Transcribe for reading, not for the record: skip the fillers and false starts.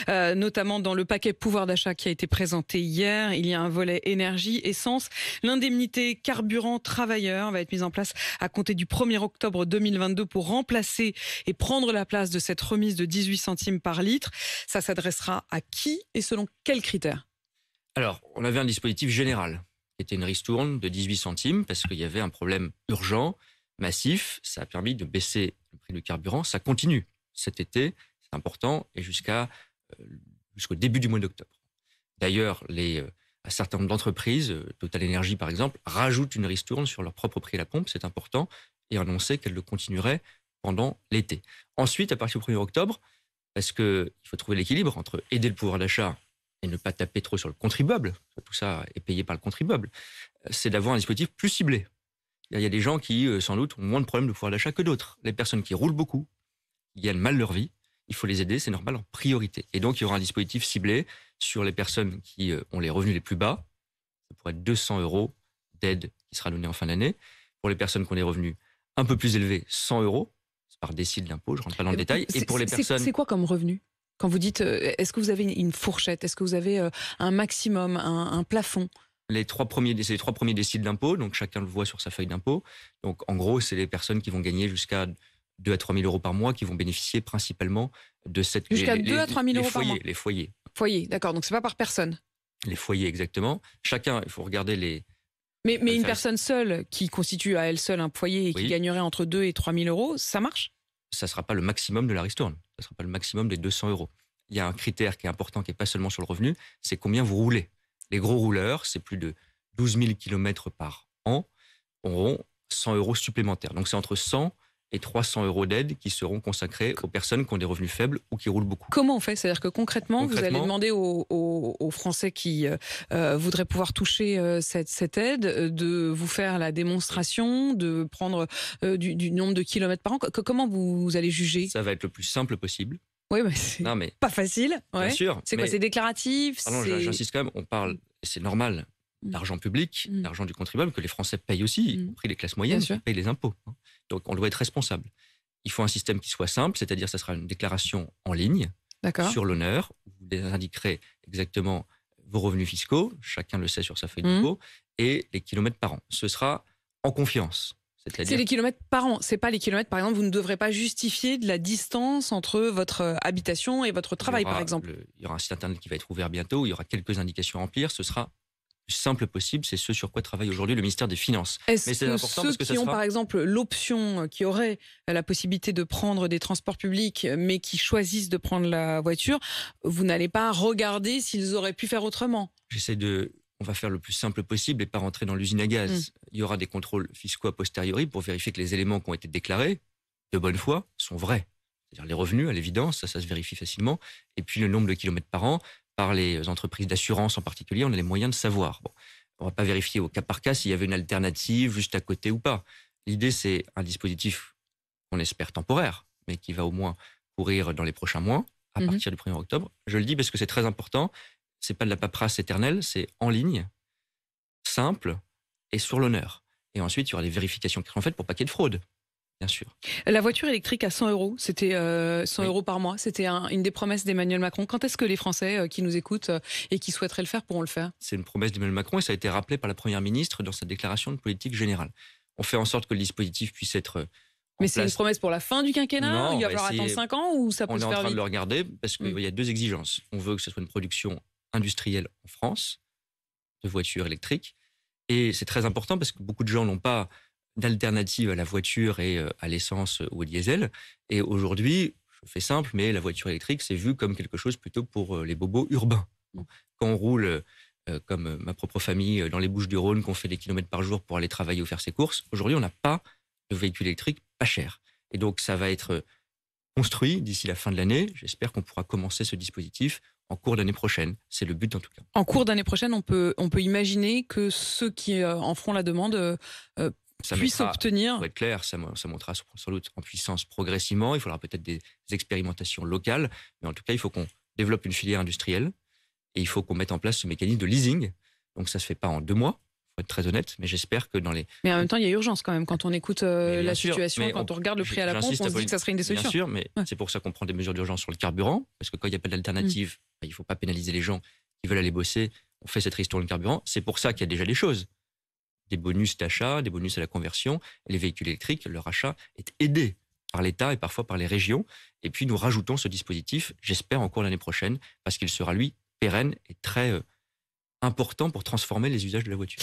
Notamment dans le paquet pouvoir d'achat qui a été présenté hier. Il y a un volet énergie, essence. L'indemnité carburant travailleur va être mise en place à compter du 1er octobre 2022 pour remplacer et prendre la place de cette remise de 18 centimes par litre. Ça s'adressera à qui et selon quels critères? Alors, on avait un dispositif général qui était une ristourne de 18 centimes parce qu'il y avait un problème urgent, massif. Ça a permis de baisser le prix du carburant. Ça continue cet été. C'est important, et jusqu'au début du mois d'octobre. D'ailleurs, un certain nombre d'entreprises, Total Energy par exemple, rajoutent une ristourne sur leur propre prix à la pompe, c'est important, et annonçaient qu'elles le continueraient pendant l'été. Ensuite, à partir du 1er octobre, parce qu'il faut trouver l'équilibre entre aider le pouvoir d'achat et ne pas taper trop sur le contribuable, tout ça est payé par le contribuable, c'est d'avoir un dispositif plus ciblé. Il y a des gens qui, sans doute, ont moins de problèmes de pouvoir d'achat que d'autres. Les personnes qui roulent beaucoup, qui gagnent mal leur vie, il faut les aider, c'est normal, en priorité. Et donc, il y aura un dispositif ciblé sur les personnes qui ont les revenus les plus bas. Ça pourrait être 200 € d'aide qui sera donnée en fin d'année. Pour les personnes qui ont des revenus un peu plus élevés, 100 €. C'est par décile d'impôt, je ne rentre pas dans le détail. Et pour les personnes... C'est quoi comme revenu? Quand vous dites, est-ce que vous avez une fourchette? Est-ce que vous avez un maximum, un plafond? C'est les trois premiers déciles d'impôt, donc chacun le voit sur sa feuille d'impôt. Donc, en gros, c'est les personnes qui vont gagner jusqu'à 2 à 3 000 € par mois qui vont bénéficier principalement de cette... Jusqu'à 2 à 3 000 € par mois. Les foyers. Foyer, d'accord. Donc, c'est pas par personne. Les foyers, exactement. Chacun, il faut regarder les... Mais une personne seule qui constitue à elle seule un foyer et qui gagnerait entre 2 et 3 000 €, ça marche? Ça ne sera pas le maximum de la ristourne. Ça ne sera pas le maximum des 200 €. Il y a un critère qui est important, qui n'est pas seulement sur le revenu, c'est combien vous roulez. Les gros rouleurs, c'est plus de 12 000 km par an, auront 100 € supplémentaires. Donc, c'est entre 100 et 300 € d'aide qui seront consacrés aux personnes qui ont des revenus faibles ou qui roulent beaucoup. Comment on fait? C'est-à-dire que concrètement, vous allez demander aux Français qui voudraient pouvoir toucher cette aide de vous faire la démonstration, de prendre du nombre de kilomètres par an. Comment vous allez juger? Ça va être le plus simple possible. Oui, mais c'est pas facile. Ouais. Bien sûr. C'est quoi? C'est déclaratif? Pardon, j'insiste quand même, on parle, et c'est normal, d'argent public, d'argent du contribuable, que les Français payent aussi, y compris les classes moyennes qui payent les impôts. Donc, on doit être responsable. Il faut un système qui soit simple, c'est-à-dire ça sera une déclaration en ligne, sur l'honneur. Vous indiquerez exactement vos revenus fiscaux, chacun le sait sur sa feuille d'impôt, et les kilomètres par an. Ce sera en confiance. C'est les kilomètres par an, c'est pas les kilomètres, par exemple, vous ne devrez pas justifier de la distance entre votre habitation et votre travail, par exemple. Il y aura un site internet qui va être ouvert bientôt, il y aura quelques indications à remplir, ce sera le plus simple possible, c'est ce sur quoi travaille aujourd'hui le ministère des Finances. Est-ce que ceux qui ont, par exemple, l'option, qui auraient la possibilité de prendre des transports publics, mais qui choisissent de prendre la voiture, vous n'allez pas regarder s'ils auraient pu faire autrement? On va faire le plus simple possible et pas rentrer dans l'usine à gaz. Il y aura des contrôles fiscaux a posteriori pour vérifier que les éléments qui ont été déclarés de bonne foi sont vrais. C'est-à-dire les revenus, à l'évidence, ça se vérifie facilement. Et puis le nombre de kilomètres par an, par les entreprises d'assurance en particulier, on a les moyens de savoir. Bon, on ne va pas vérifier au cas par cas s'il y avait une alternative juste à côté ou pas. L'idée, c'est un dispositif qu'on espère temporaire, mais qui va au moins courir dans les prochains mois, à partir du 1er octobre. Je le dis parce que c'est très important. C'est pas de la paperasse éternelle, c'est en ligne, simple et sur l'honneur. Et ensuite, il y aura des vérifications qui seront faites pour pas qu'il y ait de fraude, bien sûr. La voiture électrique à 100 €, c'était 100 € par mois. C'était une des promesses d'Emmanuel Macron. Quand est-ce que les Français qui nous écoutent et qui souhaiteraient le faire pourront le faire? C'est une promesse d'Emmanuel Macron et ça a été rappelé par la Première ministre dans sa déclaration de politique générale. On fait en sorte que le dispositif puisse être... Mais c'est une promesse pour la fin du quinquennat? Non, il va falloir attendre 5 ans ou ça peut se faire vite? On est en train de le regarder parce qu'il y a deux exigences. On veut que ce soit une production industrielle en France de voitures électriques. Et c'est très important parce que beaucoup de gens n'ont pas d'alternative à la voiture et à l'essence ou au diesel. Et aujourd'hui, je fais simple, mais la voiture électrique, c'est vu comme quelque chose plutôt pour les bobos urbains. Quand on roule, comme ma propre famille, dans les Bouches-du-Rhône, qu'on fait des kilomètres par jour pour aller travailler ou faire ses courses, aujourd'hui, on n'a pas de véhicule électrique pas cher. Et donc, ça va être construit d'ici la fin de l'année. J'espère qu'on pourra commencer ce dispositif en cours d'année prochaine. C'est le but en tout cas. En cours d'année prochaine, on peut imaginer que ceux qui en feront la demande puissent obtenir... Pour être clair, ça montera sans doute en puissance progressivement. Il faudra peut-être des expérimentations locales. Mais en tout cas, il faut qu'on développe une filière industrielle et il faut qu'on mette en place ce mécanisme de leasing. Donc ça ne se fait pas en 2 mois. faut être très honnête, mais j'espère que dans les... Mais en même temps, il y a urgence quand même quand on écoute la situation, quand on regarde le prix à la pompe, on se dit que ça serait une des solutions. Bien sûr, mais c'est pour ça qu'on prend des mesures d'urgence sur le carburant, parce que quand il n'y a pas d'alternative, il ne faut pas pénaliser les gens qui veulent aller bosser. On fait cette ristourne de carburant. C'est pour ça qu'il y a déjà des choses. Des bonus d'achat, des bonus à la conversion. Les véhicules électriques, leur achat est aidé par l'État et parfois par les régions. Et puis nous rajoutons ce dispositif, j'espère, en cours l'année prochaine, parce qu'il sera, lui, pérenne et très important pour transformer les usages de la voiture.